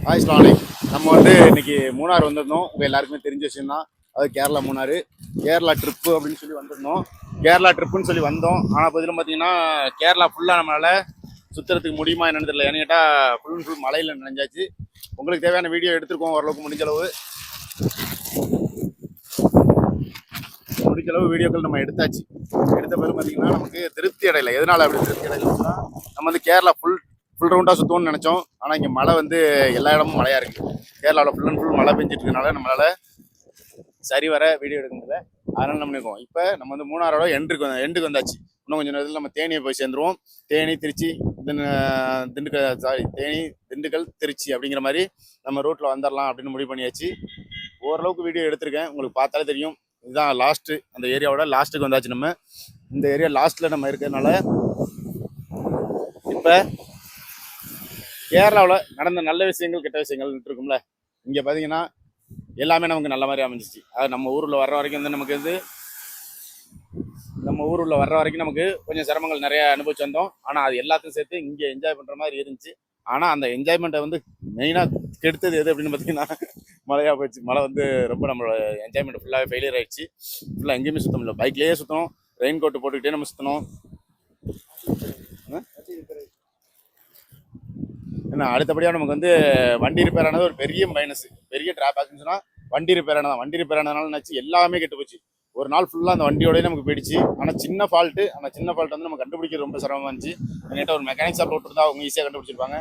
Hi ஸ்லானி. நம்ம இன்னைக்கு மூணார் வந்திருந்தோம். உங்கள் எல்லாருக்குமே தெரிஞ்ச விஷயம் தான். அது கேரளா மூணார் கேரளா ட்ரிப்பு அப்படின்னு சொல்லி வந்திருந்தோம். கேரளா ட்ரிப்புன்னு சொல்லி வந்தோம். ஆனால் பதிலும் பார்த்தீங்கன்னா கேரளா ஃபுல்லாக நம்மளால் சுற்றுறதுக்கு முடியுமா என்னன்னு தெரியல. ஏன்னு கேட்டால் ஃபுல் அண்ட் ஃபுல் மலையில் நினைஞ்சாச்சு. உங்களுக்கு தேவையான வீடியோ எடுத்துருக்கோம் ஓரளவுக்கு முடிஞ்சளவு வீடியோக்கள் நம்ம எடுத்தாச்சு. எடுத்த பிறகு பார்த்தீங்கன்னா நமக்கு திருப்தி அடையலை. எதனால் அப்படி திருப்தி அடையலைன்னா நம்ம கேரளா ஃபுல் ரவுண்டாக சுற்றுவோம்னு நினச்சோம். ஆனால் இங்கே மழை எல்லா இடமும் மழையாக இருக்குது. கேரளாவில் ஃபுல் அண்ட் ஃபுல் மழை பெஞ்சிட்டு இருக்கனால நம்மளால் சரி வர வீடியோ எடுக்க முடியல. அதனால் நம்ம இருக்கோம். இப்போ நம்ம மூணாரோட எண்டுக்கு வந்தாச்சு. இன்னும் கொஞ்சம் நேரத்தில் நம்ம தேனியை போய் சேர்ந்துருவோம். தேனி, திருச்சி, திண்டுக்கல், திருச்சி அப்படிங்கிற மாதிரி நம்ம ரூட்டில் வந்துடலாம் அப்படின்னு முடிவு பண்ணியாச்சு. ஓரளவுக்கு வீடியோ எடுத்திருக்கேன். உங்களுக்கு பார்த்தாலே தெரியும். இதுதான் லாஸ்ட்டு. அந்த ஏரியாவோட லாஸ்ட்டுக்கு வந்தாச்சு. நம்ம இந்த ஏரியா லாஸ்ட்டில் நம்ம இருக்கிறதுனால இப்போ கேரளாவில் நடந்த நல்ல விஷயங்கள் கெட்ட விஷயங்கள் இருக்கும்ல. இங்கே பார்த்தீங்கன்னா எல்லாமே நமக்கு நல்ல மாதிரி அமைஞ்சிச்சு. அது நம்ம ஊரில் வர்ற வரைக்கும் நமக்கு கொஞ்சம் சிரமங்கள் நிறைய அனுபவிச்சு வந்தோம். ஆனால் அது எல்லாத்தையும் சேர்த்து இங்கே என்ஜாய் பண்ணுற மாதிரி இருந்துச்சு. ஆனால் அந்த என்ஜாய்மெண்ட்டை மெயினாக கெடுத்தது எது அப்படின்னு பார்த்தீங்கன்னா மழையாக போயிடுச்சு. மழை ரொம்ப நம்மளோட என்ஜாய்மெண்ட் ஃபுல்லாகவே ஃபெயிலியர் ஆகிடுச்சு. ஃபுல்லாக எங்கேயுமே சுத்தம் இல்லை. பைக்லேயே சுற்றணும், ரெயின் கோட்டு போட்டுக்கிட்டே நம்ம சுற்றணும். ஏன்னா அடுத்தபடியாக நமக்கு வண்டி ரிப்பேர் ஆனது ஒரு பெரிய மைனஸ், பெரிய டிராபேக்னு சொன்னால் வண்டி ரிப்பேர் ஆனதான். வண்டி ரிப்பேர் ஆனதுனால நினச்சி எல்லாமே கெட்டு போச்சு. ஒரு நாள் ஃபுல்லாக அந்த வண்டியோடய நமக்கு போயிடுச்சு. ஆனால் சின்ன ஃபால்ட்டு நம்ம கண்டுபிடிக்கிறது ரொம்ப சிரமமாக இருந்துச்சு. என்கிட்ட ஒரு மெக்கானிக் ஷாப்பில் விட்டுருந்தா அவங்க ஈஸியாக கண்டுபிடிச்சிருப்பாங்க.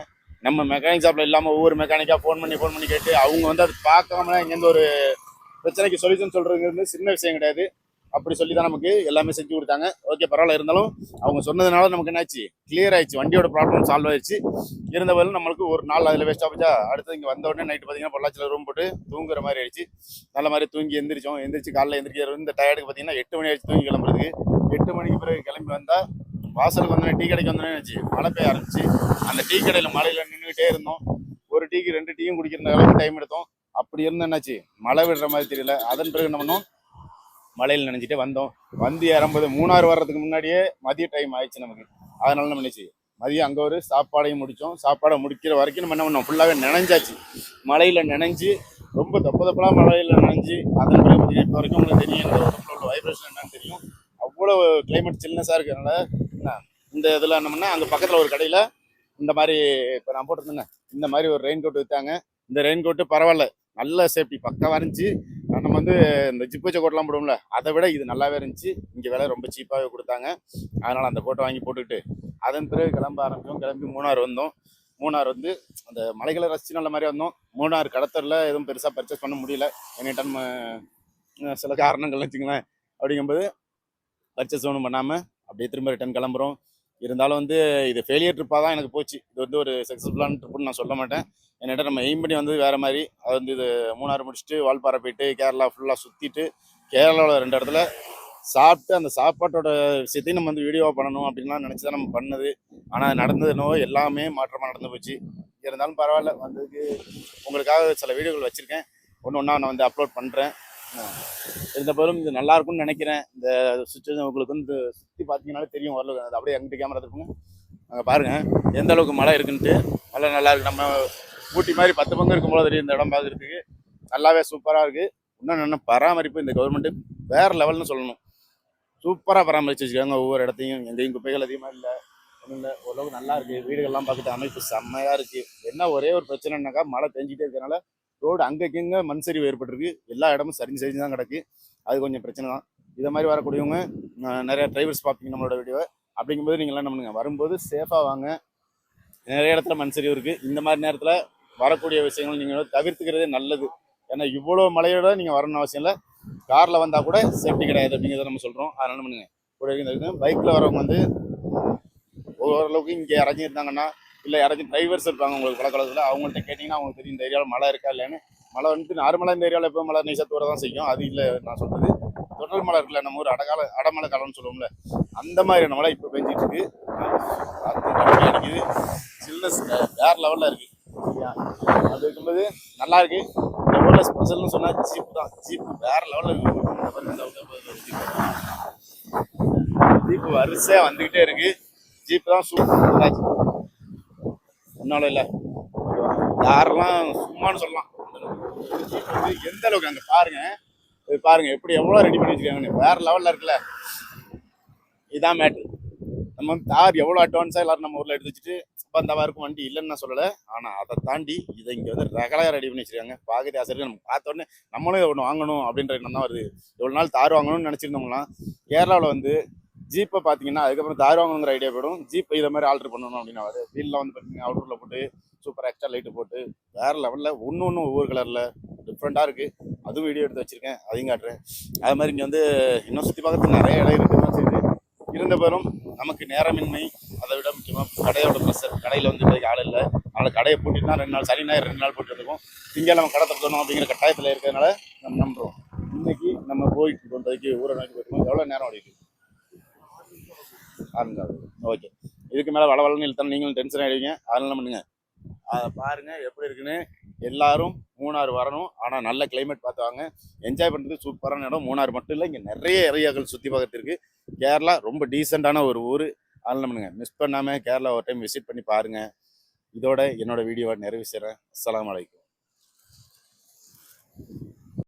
நம்ம மெக்கானிக் ஷாப்பில் இல்லாமல் ஒவ்வொரு மெக்கானிக்காக ஃபோன் பண்ணி கேட்டு அவங்க அது பார்க்காம இங்கேருந்து ஒரு பிரச்சனைக்கு சொல்யூஷன் சொல்கிறது சின்ன விஷயம் கிடையாது. அப்படி சொல்லி தான் நமக்கு எல்லாமே செஞ்சு கொடுத்தாங்க. ஓகே, பரவாயில்ல. இருந்தாலும் அவங்க சொன்னதுனால நமக்கு என்னாச்சு, கிளியர் ஆயிடுச்சு. வண்டியோட ப்ராப்ளம் சால்வ் ஆயிடுச்சு. இருந்தவரையும் நம்மளுக்கு ஒரு நாள் அதில் வேஸ்ட் ஆகிச்சா. அடுத்து இங்கே வந்த உடனே நைட்டு பார்த்தீங்கன்னா பொள்ளாச்சியில் ரூம் போட்டு தூங்குற மாதிரி ஆயிடுச்சு. நல்ல மாதிரி தூங்கி எந்திரிச்சு காலையில் எந்திரிக்கிறது இந்த டயர்டுக்கு பார்த்தீங்கன்னா 8 மணி ஆயிடுச்சு தூங்கி கிளம்புறதுக்கு. 8 மணிக்கு பிறகு கிளம்பி வந்தால் வாசலுக்கு வந்தோடனே டீ கடைக்கு வந்தோடனே ஆச்சு மழை பெய்ய ஆரம்பிச்சு. அந்த டீ கடையில் மழையில் நின்றுக்கிட்டே இருந்தோம். ஒரு டீக்கு 2 டீயும் குடிக்கிற அளவுக்கு டைம் எடுத்தோம். அப்படி இருந்து என்னாச்சு, மழை விடுற மாதிரி தெரியல. அதன் பிறகு என்ன பண்ணோம், மழையில் நினைச்சிட்டே வந்தோம். இறங்கும்போது மூணாறு வர்றதுக்கு முன்னாடியே மதிய டைம் ஆயிடுச்சு நமக்கு. அதனால நம்ம நினைச்சு மதியம் அங்கே ஒரு சாப்பாடையும் முடித்தோம். சாப்பாடை முடிக்கிற வரைக்கும் நம்ம என்ன பண்ணோம், ஃபுல்லாகவே நினைஞ்சாச்சு. மழையில் நினைஞ்சு ரொம்ப தப்பலாம் மழையில் நினைஞ்சு. அதன் பிறகு பார்த்தீங்கன்னா இப்போ வரைக்கும் உங்களுக்கு தெரியும் உடம்புல வைப்ரேஷன் என்னன்னு தெரியும். அவ்வளோ கிளைமேட் சில்னஸாக இருக்கிறதுனால இந்த இதில் என்ன பண்ணால் அங்கே பக்கத்தில் ஒரு கடையில் இந்த மாதிரி இப்போ நான் போட்டிருந்தேங்க, இந்த மாதிரி ஒரு ரெயின் கோட் விற்றாங்க. இந்த ரெயின் கோட்டு பரவாயில்ல, நல்ல சேஃப்டி பக்காவாக இருந்துச்சு. நம்ம இந்த ஜிப்பு கோட்டெலாம் போடுவோம்ல, அதை விட இது நல்லாவே இருந்துச்சு. இங்கே விலை ரொம்ப சீப்பாகவே கொடுத்தாங்க. அதனால் அந்த கோட்டை வாங்கி போட்டுக்கிட்டு அதன் பிறகு கிளம்ப ஆரம்பித்தோம். கிளம்பி மூணார் வந்தோம். மூணார் அந்த மலைகளை ரசித்து நல்ல மாதிரி வந்தோம். மூணார் கடத்தரில் எதுவும் பெருசாக பர்ச்சேஸ் பண்ண முடியல. என்கிட்ட நம்ம சில காரணங்கள் வச்சுங்களேன். அப்படிங்கும்போது பர்ச்சேஸ் ஒன்றும் பண்ணாமல் அப்படியே திரும்ப ரிட்டன் கிளம்புறோம். இருந்தாலும் இது ஃபெயிலியர் ட்ரிப்பாக தான் எனக்கு போச்சு. இது ஒரு சக்ஸஸ்ஃபுல்லான ட்ரிப்புன்னு நான் சொல்ல மாட்டேன். என்கிட்ட நம்ம எய்ம் பண்ணி வேறு மாதிரி. அது இது மூணாறு முடிச்சுட்டு வால்பாறை போயிட்டு கேரளா ஃபுல்லாக சுற்றிட்டு கேரளாவில் 2 இடத்துல சாப்பிட்டு அந்த சாப்பாட்டோட விஷயத்தையும் நம்ம வீடியோவாக பண்ணணும் அப்படின்லாம் நினச்சி தான் நம்ம பண்ணது. ஆனால் நடந்தது என்னவோ எல்லாமே மாற்றமாக நடந்து போச்சு. இருந்தாலும் பரவாயில்ல, உங்களுக்காக சில வீடியோக்கள் வச்சுருக்கேன். ஒன்று ஒன்றா நான் அப்லோட் பண்ணுறேன். இருந்த போதும் இது நல்லா இருக்கும்னு நினைக்கிறேன். இந்த சுச்சுவேஷன் உங்களுக்கு சுற்றி பார்த்தீங்கன்னாலே தெரியும் ஓரளவுக்கு. அது அப்படியே எங்கிட்ட கேமரா இருக்குங்க, அங்கே பாருங்கள் எந்த அளவுக்கு மழை இருக்குன்ட்டு. மழை நல்லா இருக்குது. நம்ம ஊட்டி மாதிரி 10 பங்கு இருக்கும் போது தெரியும் இந்த இடம் பார்க்குறதுக்கு. நல்லாவே சூப்பராக இருக்குது. இன்னும் பராமரிப்பு இந்த கவர்மெண்ட்டு வேறு லெவல்னு சொல்லணும். சூப்பராக பராமரித்து வச்சுருக்காங்க ஒவ்வொரு இடத்தையும். எங்கேயும் குப்பைகள் அதிகமாக இல்லை, ஒன்றும் இல்லை. ஓரளவுக்கு நல்லா இருக்குது. வீடுகள்லாம் பார்க்குறது அமைப்பு செம்மையாக இருக்குது. என்ன ஒரே ஒரு பிரச்சனைனாக்கா, மழை பெஞ்சிட்டே இருக்கிறனால ரோடு அங்கேங்க மண் சரிவு ஏற்பட்டுருக்கு. எல்லா இடமும் சரிஞ்சு தான் கிடக்கு. அது கொஞ்சம் பிரச்சனை தான். இதை மாதிரி வரக்கூடியவங்க நிறைய டிரைவர்ஸ் பார்ப்பீங்க நம்மளோட வீடியோவை. அப்படிங்கும்போது நீங்கள்லாம் பண்ணுங்க, வரும்போது சேஃபாக வாங்க. நிறைய இடத்துல மண் சரிவு இருக்குது. இந்த மாதிரி நேரத்தில் வரக்கூடிய விஷயங்கள் நீங்கள் தவிர்த்துக்கிறதே நல்லது. ஏன்னா இவ்வளோ மழையோட நீங்கள் வரணும்னு அவசியம் இல்லை. காரில் வந்தால் கூட சேஃப்டி கிடையாது அப்படிங்கிறத நம்ம சொல்கிறோம். அதனால பண்ணுங்க. கூட பைக்கில் வரவங்க ஓரளவுக்கு இங்கே யாராச்சும் இருந்தாங்கன்னா, இல்லை யாராச்சும் டிரைவர்ஸ் இருப்பாங்க உங்களுக்கு பழக்கத்தில், அவங்கள்ட்ட கேட்டிங்கன்னா அவங்களுக்கு தெரியும் இந்த ஏரியாவில் மழை இருக்கா இல்லைன்னு. மழை நார்மலாக இந்த ஏரியாவில் எப்போ மழை நைசாக தூர தான் செய்யும். அது இல்லை நான் சொல்கிறது. தொடர் மழை இருக்குல்ல, நம்ம ஊர் அடமழை காலம்னு சொல்லுவோம்ல, அந்த மாதிரியான மழை இப்போ பெஞ்சிட்டு இருக்கு. அடிக்குது. சில்னஸ் வேறு லெவலில் இருக்குது. அது இருக்கும்போது நல்லா இருக்கு. இந்த ஊரில் ஸ்பெஷல்னு சொன்னால் ஜீப் தான். ஜீப் வேறு லெவலில் இருக்குது. ஜீப் வரிசையாக வந்துக்கிட்டே இருக்குது. ஜீப் தான் சூப்பர். ஒன்றாலும் இல்லை, தாரெல்லாம் சும்மான்னு சொல்லலாம். எந்த அளவுக்கு அங்கே பாருங்க, இது பாருங்க எப்படி எவ்வளோ ரெடி பண்ணி வச்சிருக்காங்கன்னு, வேற லெவலில் இருக்குல்ல. இதான் மேட்ரு. நம்ம வந்து தார் எவ்வளோ அட்வான்ஸாக எல்லாரும் நம்ம ஊரில் எடுத்து வச்சுட்டு இப்போ அந்த இருக்கும் வண்டி இல்லைன்னு நான் சொல்லலை. ஆனால் அதை தாண்டி இதை இங்கே வந்து ரகலாக ரெடி பண்ணி வச்சிருக்காங்க. பார்க்கறது ஆசையாக நம்ம பார்த்த உடனே நம்மளும் ஒன்று வாங்கணும் அப்படின்ற எண்ணம் தான் வருது. எவ்வளோ நாள் தார் வாங்கணும்னு நினச்சிருந்தோம்லாம் கேரளாவில் வந்து ஜீப்பை பார்த்தீங்கன்னா அதுக்கப்புறம் தார் வாங்கணுங்கிற ஐடியா போயிடும். ஜீப்பை இதை மாதிரி ஆல்ட்ரு பண்ணணும் அப்படின்னு வருது. வீலில் வந்து பார்த்தீங்கன்னா அவுட்டரில் போட்டு சூப்பர் எக்ஸ்ட்ரா லைட்டு போட்டு வேறு லெவலில் ஒன்று ஒவ்வொரு கலரில் டிஃப்ரெண்ட்டாக இருக்குது. அதுவும் வீடியோ எடுத்து வச்சுருக்கேன், அதையும் காட்டுறேன். அது மாதிரி இங்கே வந்து இன்னும் சுற்றி பார்க்கறதுக்கு நிறைய இடம் இருக்குது தான் செய்யுது. இருந்த பேரும் நமக்கு நேரமின்மை, அதை விட முக்கியமாக கடையோட ப்ரெஷர். கடையில் வந்து இப்போதைக்கு ஆள் இல்லை. அதனால் கடையை பூட்டிட்டுனா 2 நாள், சனி ஞாயிறு 2 நாள் போட்டு இருக்கும். திங்கக்கிழமை கடை திறக்கணும் அப்படிங்கிற கட்டாயத்தில் இருக்கிறதுனால நம்ம நம்புகிறோம். இன்னைக்கு நம்ம போயிட்டு வந்ததுக்கு ஊரை நோக்கி போயிருக்கோம். எவ்வளோ நேரம் ஓடிட்டு ஆரம்பிச்சாது. ஓகே, இதுக்கு மேலே வளவளன்னு இழுத்தாலும் நீங்களும் டென்ஷன் ஆகிடுவீங்க. அதெல்லாம் பண்ணுங்க, அதை பாருங்கள் எப்படி இருக்குன்னு. எல்லாரும் மூணாறு வரணும். ஆனால் நல்ல கிளைமேட் பார்த்து வாங்க. என்ஜாய் பண்ணுறதுக்கு சூப்பரான இடம். மூணாறு மட்டும் இல்லை, இங்கே நிறைய ஏரியாக்கள் சுற்றி பார்க்கறதுக்கு. கேரளா ரொம்ப டீசெண்டான ஒரு ஊர். அதெல்லாம் பண்ணுங்க, மிஸ் பண்ணாமல் கேரளா ஒரு டைம் விசிட் பண்ணி பாருங்கள். இதோட என்னோட வீடியோவை நிறைவு செய்கிறேன். அஸ்ஸலாமு அலைக்கும்.